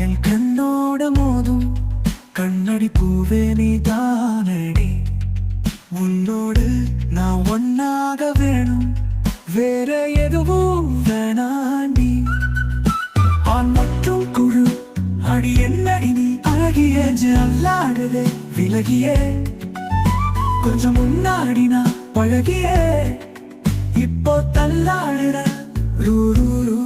என் கண்ணோட மோதும் கண்ணடி பூவே நீ தானடி. உன்னோடு நான் ஒன்னாக வேணும், வேற எதுவும் வேணாண்டி. ஆண் மற்றும் குழு அடி என்னடி நீ அழகிய அல்லாடுதே விலகியே. கொஞ்சம் முன்னாடி நான் பழகியே, இப்போ தள்ளாடுற ரூ ரூ ரூ.